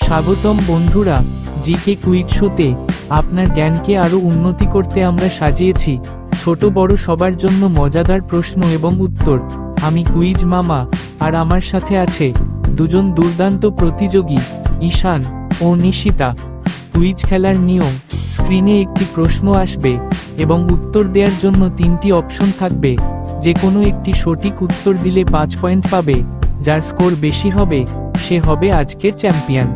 স্বাগতম বন্ধুরা, GK quiz শোতে আপনার জ্ঞানকে আরও উন্নতি করতে আমরা সাজিয়েছি ছোট বড় সবার জন্য মজাদার প্রশ্ন এবং উত্তর। আমি কুইজ মামা, আর আমার সাথে আছে দুজন দুর্দান্ত প্রতিযোগী, ঈশান ও নিশিতা। কুইজ খেলার নিয়ম: স্ক্রিনে একটি প্রশ্ন আসবে এবং উত্তর দেওয়ার জন্য 3টি অপশন থাকবে। যে কোনো একটি সঠিক উত্তর দিলে 5 পয়েন্ট পাবে। যার স্কোর বেশি হবে সে হবে আজকের চ্যাম্পিয়ন।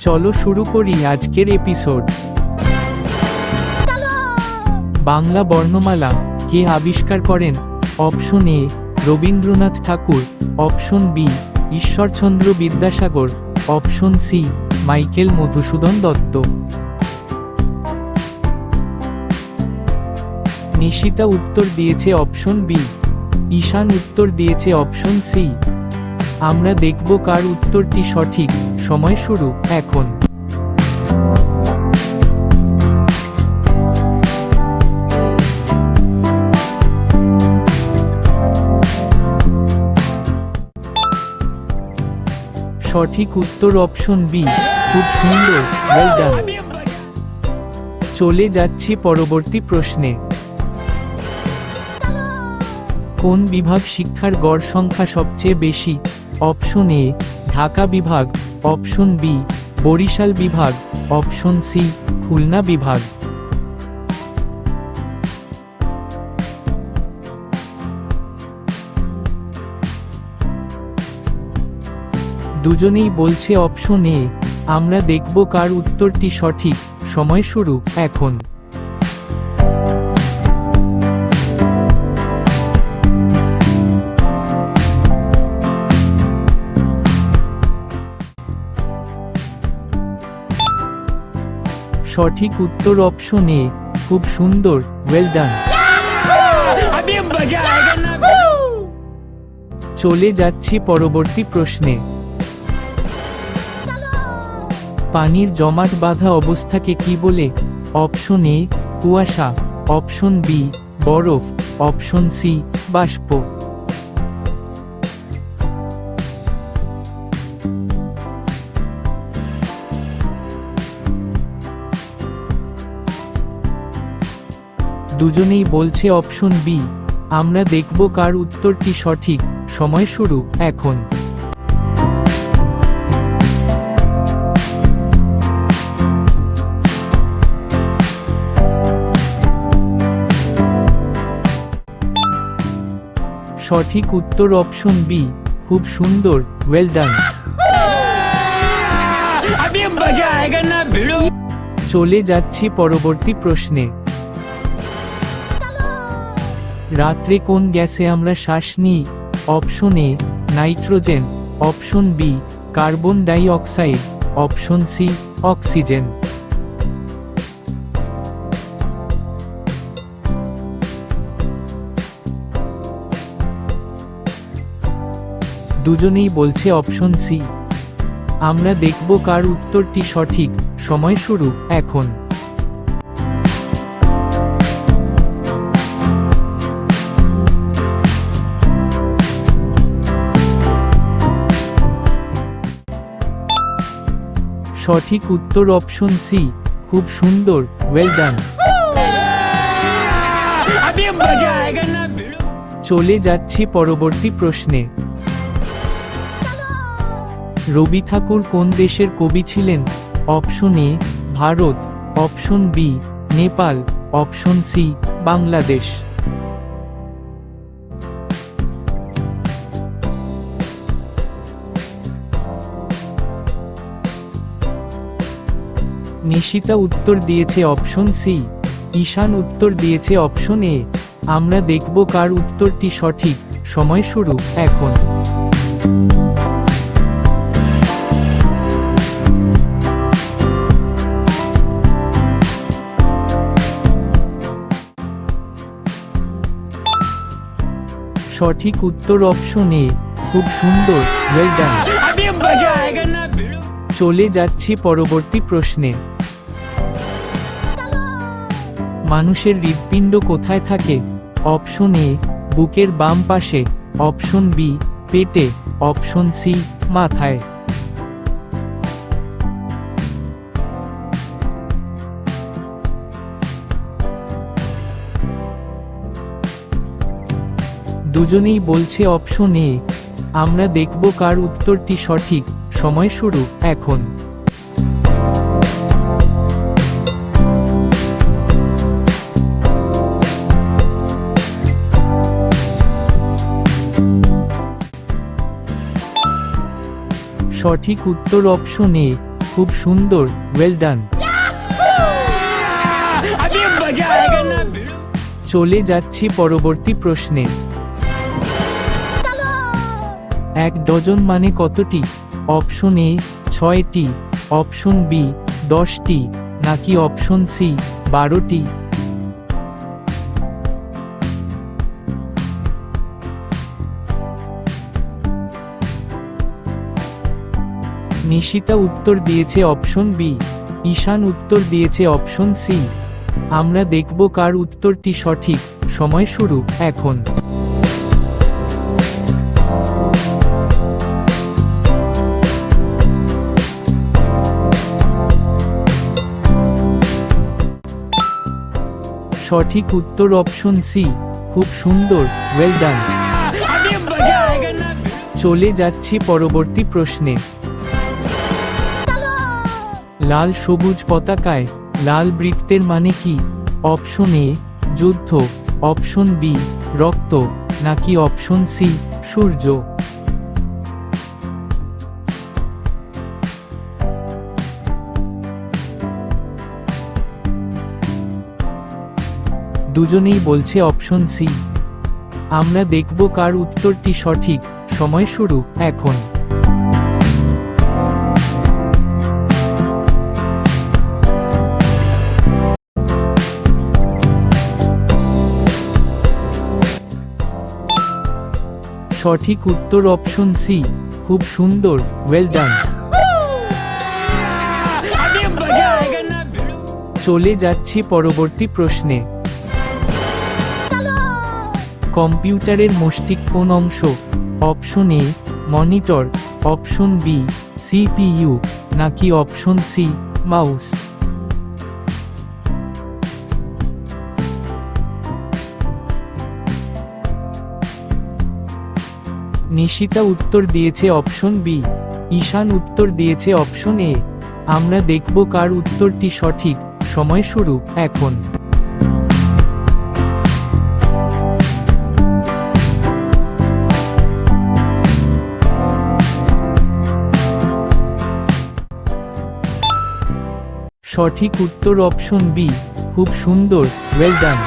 চলো শুরু করি আজকের এপিসোড। বাংলা বর্ণমালা কে আবিষ্কার করেন? Option A Rabindranath Thakur, option B Ishwarchandra Vidyasagar, option C Michael Madhusudan Dutta. Nishita উত্তর দিয়েছে অপশন বি, ঈশান উত্তর দিয়েছে অপশন সি। আমরা দেখব কার উত্তরটি সঠিক। সময় শুরু এখন। সঠিক উত্তর অপশন বি। খুব সুন্দর, ওয়েল ডান। চলে যাচ্ছি পরবর্তী প্রশ্নে। কোন বিভাগ শিক্ষার গড় সংখ্যা সবচেয়ে বেশি? অপশন এ ঢাকা বিভাগ, অপশন বি বরিশাল বিভাগ, অপশন সি খুলনা বিভাগ। দুজনেই বলছে অপশন এ। আমরা দেখব কার উত্তরটি সঠিক। সময় শুরু এখন। সঠিক উত্তর অপশন এ। খুব সুন্দর, ওয়েল ডান। চলে যাচ্ছি পরবর্তী প্রশ্নে। পানির জমাট বাঁধা অবস্থাকে কি বলে? অপশন এ কুয়াশা, অপশন বি বরফ, অপশন সি বাষ্প। দুজনেই বলছে অপশন বি। আমরা দেখব কার উত্তরটি সঠিক। সময় শুরু এখন। সঠিক উত্তর অপশন বি। খুব সুন্দর, ওয়েল ডান। চলে যাচ্ছি পরবর্তী প্রশ্নে। রাত্রে কোন গ্যাসে আমরা শ্বাস নিই? Option A nitrogen, option B carbon dioxide, option C oxygen. দুজনেই বলছে অপশন সি। আমরা দেখব কার উত্তরটি সঠিক। সময় শুরু এখন। সঠিক উত্তর অপশন সি। খুব সুন্দর, ওয়েল ডান। চলে যাচ্ছি পরবর্তী প্রশ্নে। রবি ঠাকুর কোন দেশের কবি ছিলেন? Option A Bharat, option B Nepal, option C Bangladesh. Nishita উত্তর দিয়েছে অপশন সি, ঈশান উত্তর দিয়েছে অপশন এ। আমরা দেখব কার উত্তরটি সঠিক। সময় শুরু এখন। সঠিক উত্তর অপশন এ। খুব সুন্দর, ওয়েল ডান। চলে যাচ্ছি পরবর্তী প্রশ্নে। মানুষের হৃৎপিণ্ড কোথায় থাকে? অপশন এ বুকের বাম পাশে, অপশন বি পেটে, অপশন সি মাথায়। দুজনেই বলছে অপশন এ। আমরা দেখব কার উত্তরটি সঠিক। সময় শুরু এখন। সঠিক উত্তর অপশন এ। খুব সুন্দর, ওয়েল ডান। চলে যাচ্ছি পরবর্তী প্রশ্নে। 1 ডজন মানে কতটি? অপশন এ 6টি, অপশন বি 10টি, নাকি অপশন সি 12টি? নিশিতা উত্তর দিয়েছে অপশন বি। ঈশান উত্তর দিয়েছে অপশন সি। আমরা দেখব কার উত্তরটি সঠিক। সময় শুরু এখন। সঠিক উত্তর অপশন সি। খুব সুন্দর, ওয়েল ডান। চলে যাচ্ছি পরবর্তী প্রশ্নে। লাল সবুজ পতাকায় লাল বৃত্তের মানে কি? অপশন এ যুদ্ধ, অপশন বি রক্ত, নাকি অপশন সি সূর্য? দুজনেই বলছে অপশন সি। আমরা দেখব কার উত্তরটি সঠিক। সময় শুরু এখন। সঠিক উত্তর অপশন সি। খুব সুন্দর, ওয়েল ডান। চলে যাচ্ছি পরবর্তী প্রশ্নে। কম্পিউটারের মস্তিষ্ক কোন অংশ? Option A monitor, option B CPU, নাকি অপশন সি মাউস? নিশিতা উত্তর দিয়েছে অপশন বি। ঈশান উত্তর দিয়েছে অপশন এ। আমরা দেখব কার উত্তরটি সঠিক। সময় শুরু এখন। সঠিক উত্তর অপশন বি। খুব সুন্দর, ওয়েল ডান।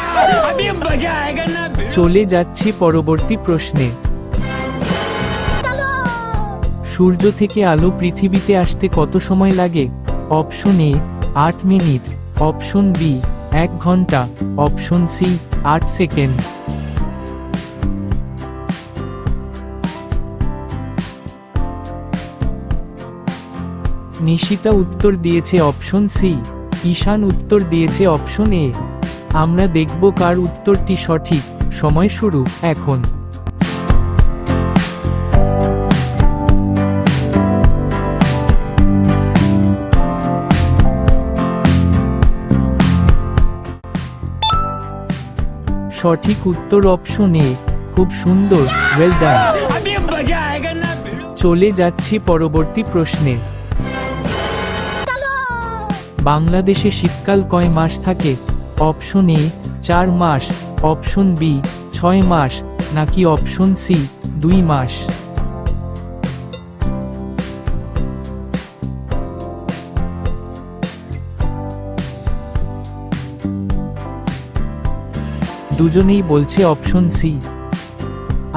চলে যাচ্ছি পরবর্তী প্রশ্নে। সূর্য থেকে আলো পৃথিবীতে আসতে কত সময় লাগে? Option A 8 minute, option B 1 ঘন্টা, অপশন সি 8 সেকেন্ড। নিশিতা উত্তর দিয়েছে অপশন সি। ঈশান উত্তর দিয়েছে অপশন এ। আমরা দেখব কার উত্তরটি সঠিক। সময় শুরু এখন। সঠিক উত্তর অপশন এ। খুব সুন্দর, ওয়েল ডান। চলে যাচ্ছি পরবর্তী প্রশ্নে। বাংলাদেশে শীতকাল কয় মাস থাকে? অপশন এ 4 মাস, অপশন বি 6 মাস, নাকি অপশন সি 2 মাস? দুজনেই বলছে অপশন সি।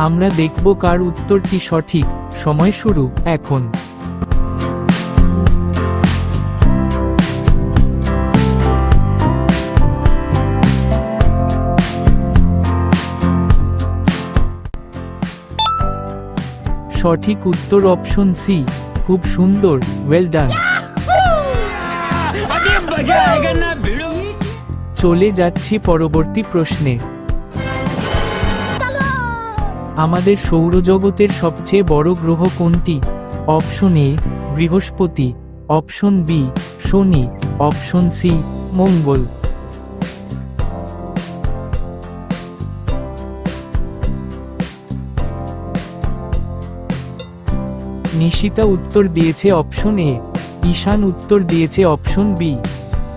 আমরা দেখব কার উত্তরটি সঠিক। সময় শুরু এখন। সঠিক উত্তর অপশন সি। খুব সুন্দর, ওয়েল ডান। চলে যাচ্ছি পরবর্তী প্রশ্নে। আমাদের সৌরজগতের সবচেয়ে বড় গ্রহ কোনটি? অপশন এ বৃহস্পতি, অপশন বি শনি, অপশন সি মঙ্গল। নিশিতা উত্তর দিয়েছে অপশন এ, ঈশান উত্তর দিয়েছে অপশন বি।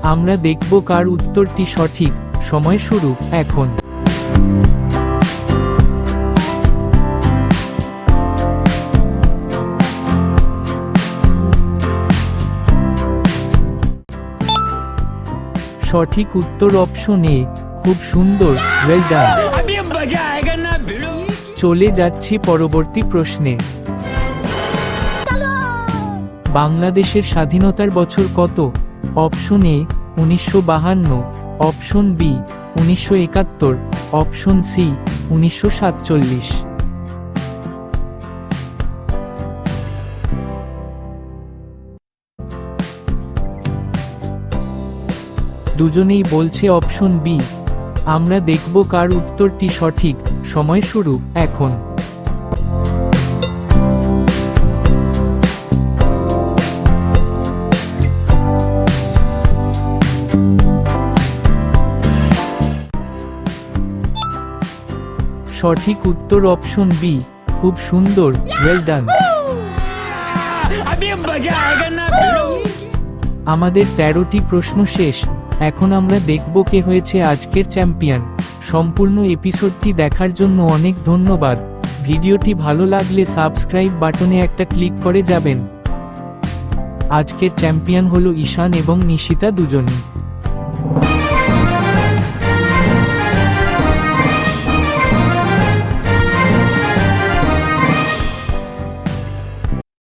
আমরা দেখব কার উত্তরটি সঠিক। সময় শুরু এখন। সঠিক উত্তর অপশন এ, খুব সুন্দর, ওয়েল ডান। চলে যাচ্ছি পরবর্তী প্রশ্নে। বাংলাদেশের স্বাধীনতার বছর কত? Option A 1952, option B 1971, option C 1947। দুজনেই বলছে অপশন বি। আমরা দেখব কার উত্তরটি সঠিক। সময় শুরু এখন। সঠিক উত্তর অপশন বি, খুব সুন্দর, ওয়েল ডান। আমাদের 13টি প্রশ্ন শেষ। এখন আমরা দেখব কে হয়েছে আজকের চ্যাম্পিয়ন। সম্পূর্ণ এপিসোডটি দেখার জন্য অনেক ধন্যবাদ। ভিডিওটি ভালো লাগলে সাবস্ক্রাইব বাটনে একটা ক্লিক করে যাবেন। আজকের চ্যাম্পিয়ন হলো ঈশান এবং নিশিতা দুজনই।